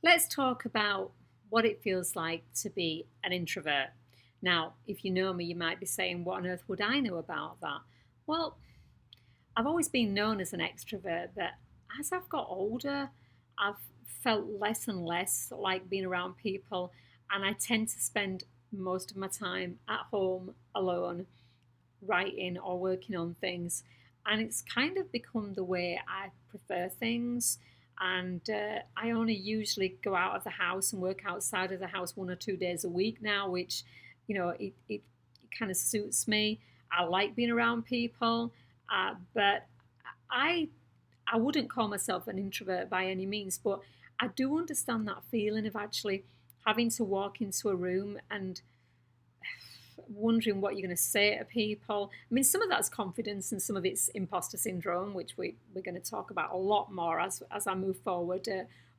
Let's talk about what it feels like to be an introvert. Now, if you know me, you might be saying, what on earth would I know about that? Well, I've always been known as an extrovert, but as I've got older, I've felt less and less like being around people, and I tend to spend most of my time at home alone, writing or working on things. And it's kind of become the way I prefer things. And I only usually go out of the house and work outside of the house 1 or 2 days a week now, which, it kind of suits me. I like being around people, but I I wouldn't call myself an introvert by any means, but I do understand that feeling of actually having to walk into a room and wondering what you're going to say to people. I mean, some of that's confidence and some of it's imposter syndrome, which we're going to talk about a lot more as I move forward,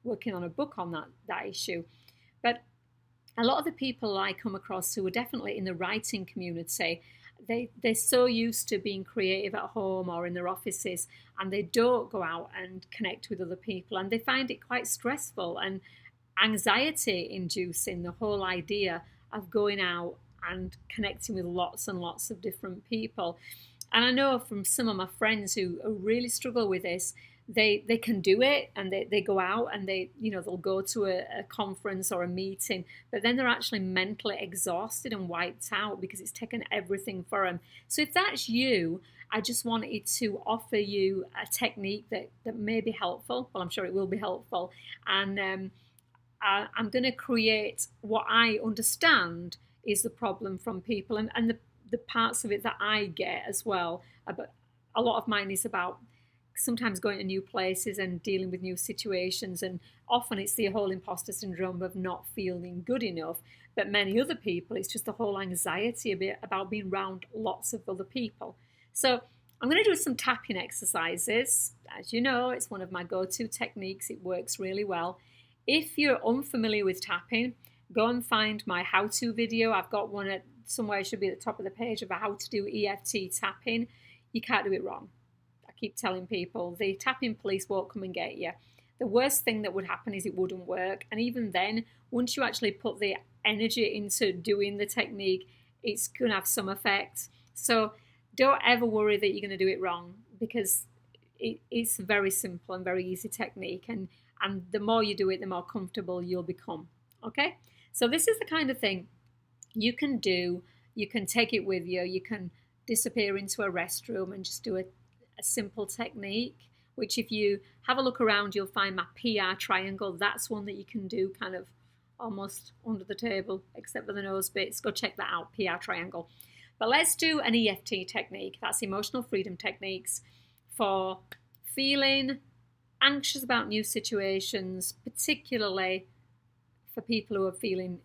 working on a book on that issue. But a lot of the people I come across who are definitely in the writing community, they're so used to being creative at home or in their offices, and they don't go out and connect with other people, and they find it quite stressful and anxiety inducing, the whole idea of going out and connecting with lots and lots of different people. And I know from some of my friends who really struggle with this, they can do it, and they go out and they'll go to a conference or a meeting, but then they're actually mentally exhausted and wiped out because it's taken everything for them. So if that's you, I just wanted to offer you a technique that may be helpful. Well, I'm sure it will be helpful. And I'm going to create what I understand is the problem from people, and the parts of it that I get as well. But a lot of mine is about sometimes going to new places and dealing with new situations, and often it's the whole imposter syndrome of not feeling good enough. But many other people, it's just the whole anxiety a bit about being around lots of other people. So I'm going to do some tapping exercises. As you know, it's one of my go-to techniques. It works really well. If you're unfamiliar with tapping, go and find my how-to video. I've got one at somewhere, it should be at the top of the page, of how to do EFT tapping. You can't do it wrong. I keep telling people the tapping police won't come and get you. The worst thing that would happen is it wouldn't work. And even then, once you actually put the energy into doing the technique, it's going to have some effect. So don't ever worry that you're going to do it wrong, because it's a very simple and very easy technique. And the more you do it, the more comfortable you'll become. Okay? So this is the kind of thing you can do. You can take it with you. You can disappear into a restroom and just do a simple technique, which if you have a look around, you'll find my PR triangle. That's one that you can do kind of almost under the table, except for the nose bits. Go check that out, PR triangle. But let's do an EFT technique. That's emotional freedom techniques for feeling anxious about new situations, particularly for people who are feeling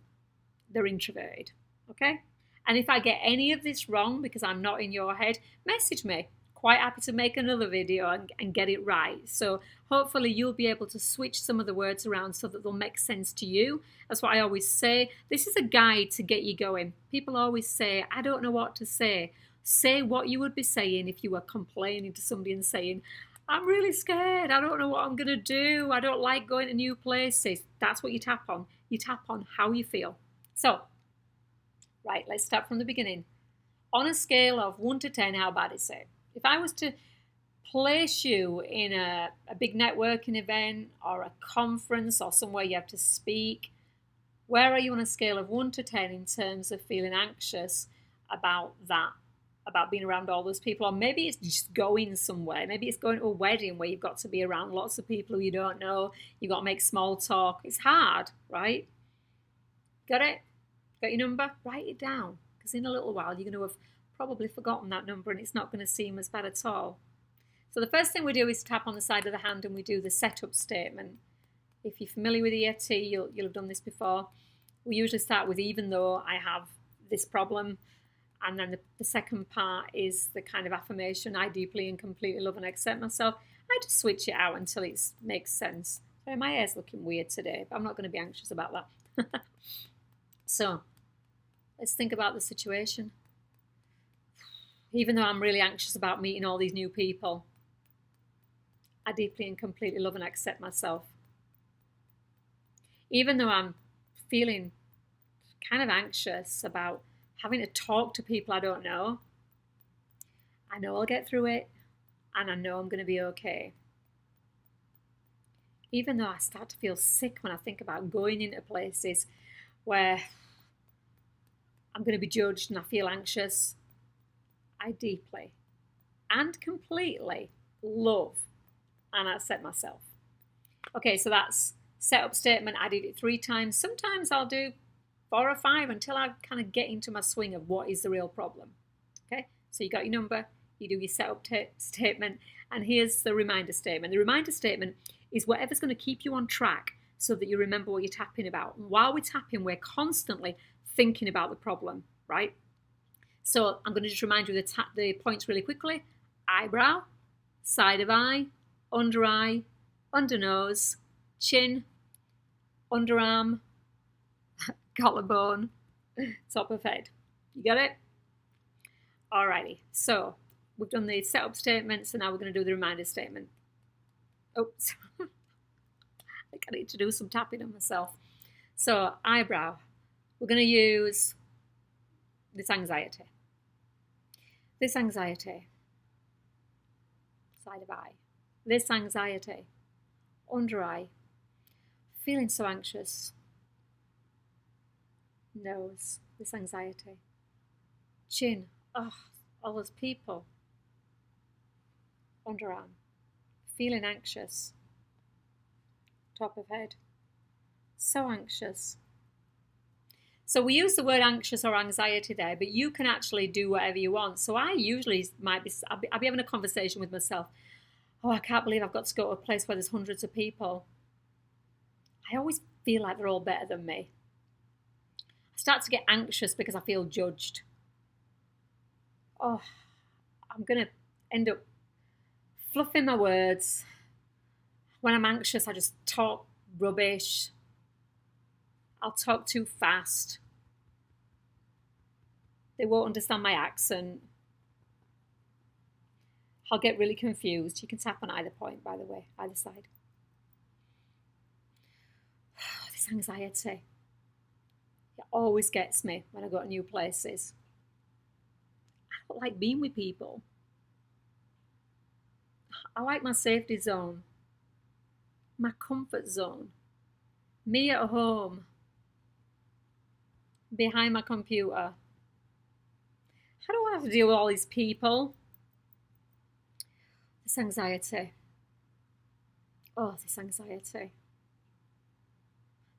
they're introverted. Okay? And if I get any of this wrong because I'm not in your head, message me. Quite happy to make another video and get it right. So hopefully you'll be able to switch some of the words around so that they'll make sense to you. That's what I always say. This is a guide to get you going. People always say, I don't know what to say. Say what you would be saying if you were complaining to somebody and saying, I'm really scared. I don't know what I'm going to do. I don't like going to new places. That's what you tap on. You tap on how you feel. So, right, let's start from the beginning. On a scale of 1 to 10, how bad is it? If I was to place you in a big networking event or a conference or somewhere you have to speak, where are you on a scale of 1 to 10 in terms of feeling anxious about that, about being around all those people? Or maybe it's just going somewhere. Maybe it's going to a wedding where you've got to be around lots of people who you don't know. You've got to make small talk. It's hard, right? Got it? Got your number? Write it down, because in a little while you're going to have probably forgotten that number and it's not going to seem as bad at all. So the first thing we do is tap on the side of the hand and we do the setup statement. If you're familiar with EFT, you'll have done this before. We usually start with even though I have this problem, and then the second part is the kind of affirmation, I deeply and completely love and accept myself. I just switch it out until it makes sense. So my hair's looking weird today, but I'm not going to be anxious about that. So let's think about the situation. Even though I'm really anxious about meeting all these new people, I deeply and completely love and accept myself. Even though I'm feeling kind of anxious about having to talk to people I don't know, I know I'll get through it, and I know I'm going to be okay. Even though I start to feel sick when I think about going into places where I'm going to be judged and I feel anxious, I deeply and completely love and accept myself. Okay, so that's setup statement. I did it 3 times. Sometimes I'll do 4 or 5 until I kind of get into my swing of what is the real problem. Okay, so you got your number, you do your setup statement, and here's the reminder statement. The reminder statement is whatever's going to keep you on track so that you remember what you're tapping about. And while we're tapping, we're constantly thinking about the problem, right? So I'm going to just remind you the points really quickly. Eyebrow, side of eye, under nose, chin, underarm, collarbone, top of head. You got it? Alrighty, so we've done the setup statement, so now we're going to do the reminder statement. Oops. I think I need to do some tapping on myself. So, eyebrow. We're going to use this anxiety. This anxiety. Side of eye. This anxiety. Under eye. Feeling so anxious. Nose. This anxiety. Chin. Oh, all those people. Underarm. Feeling anxious. Top of head. So anxious. So we use the word anxious or anxiety there, but you can actually do whatever you want. So I usually I'll be having a conversation with myself. Oh, I can't believe I've got to go to a place where there's hundreds of people. I always feel like they're all better than me. I start to get anxious because I feel judged. Oh, I'm going to end up fluffing my words. When I'm anxious, I just talk rubbish. I'll talk too fast. They won't understand my accent. I'll get really confused. You can tap on either point, by the way, either side. This anxiety. It always gets me when I go to new places. I don't like being with people. I like my safety zone, my comfort zone, me at home, behind my computer. I don't want to have to deal with all these people. This anxiety. Oh, this anxiety.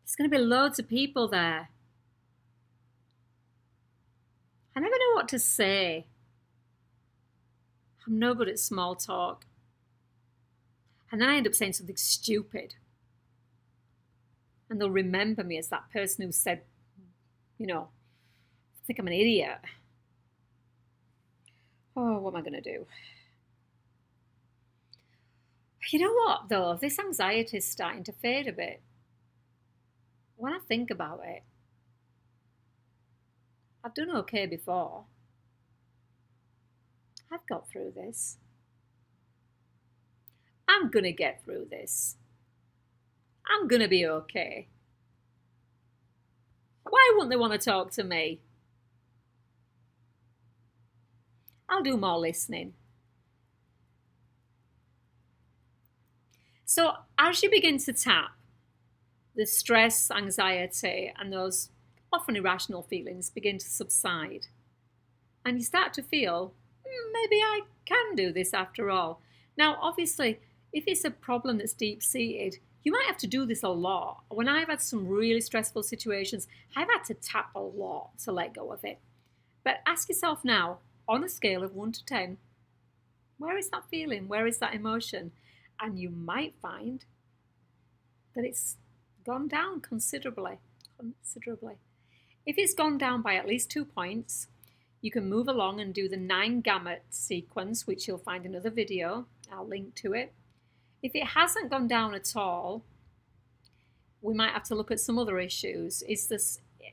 There's going to be loads of people there. I never know what to say. I'm no good at small talk. And then I end up saying something stupid. And they'll remember me as that person who said, I think I'm an idiot. Oh, what am I going to do? You know what, though? This anxiety is starting to fade a bit. When I think about it, I've done okay before. I've got through this. I'm going to get through this. I'm going to be okay. Why wouldn't they want to talk to me? I'll do more listening. So as you begin to tap, the stress, anxiety, and those often irrational feelings begin to subside. And you start to feel, maybe I can do this after all. Now, obviously, if it's a problem that's deep-seated, you might have to do this a lot. When I've had some really stressful situations, I've had to tap a lot to let go of it. But ask yourself now, on a scale of 1 to 10, where is that feeling? Where is that emotion? And you might find that it's gone down considerably. If it's gone down by at least 2 points, you can move along and do the 9 gamut sequence, which you'll find in another video. I'll link to it. If it hasn't gone down at all, we might have to look at some other issues. Is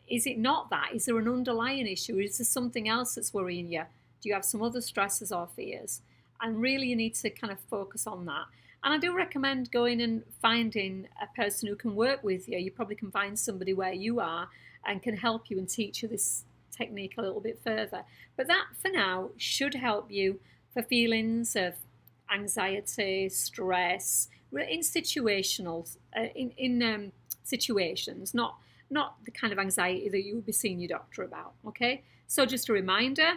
it not that? Is there an underlying issue? Is there something else that's worrying you? Do you have some other stresses or fears? And really you need to kind of focus on that. And I do recommend going and finding a person who can work with you. You probably can find somebody where you are and can help you and teach you this technique a little bit further. But that, for now, should help you for feelings of anxiety, stress, in situational, in situations, not the kind of anxiety that you would be seeing your doctor about. Okay, so just a reminder,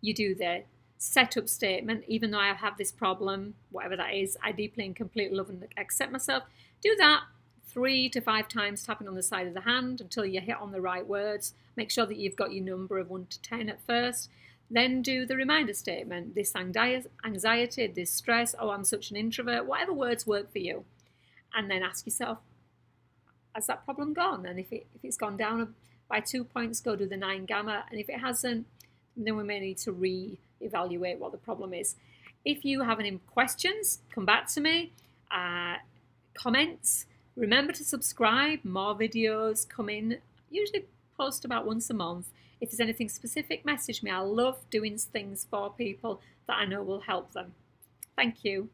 you do the setup statement. Even though I have this problem, whatever that is, I deeply and completely love and accept myself. Do that 3 to 5 times, tapping on the side of the hand until you hit on the right words. Make sure that you've got your number of 1 to 10 at first. Then do the reminder statement. This anxiety, this stress, oh, I'm such an introvert, whatever words work for you. And then ask yourself, has that problem gone? And if it's gone down by 2 points, go do the 9 gamma. And if it hasn't, then we may need to re-evaluate what the problem is. If you have any questions, come back to me. Comments. Remember to subscribe. More videos come in. Usually post about once a month. If there's anything specific, message me. I love doing things for people that I know will help them. Thank you.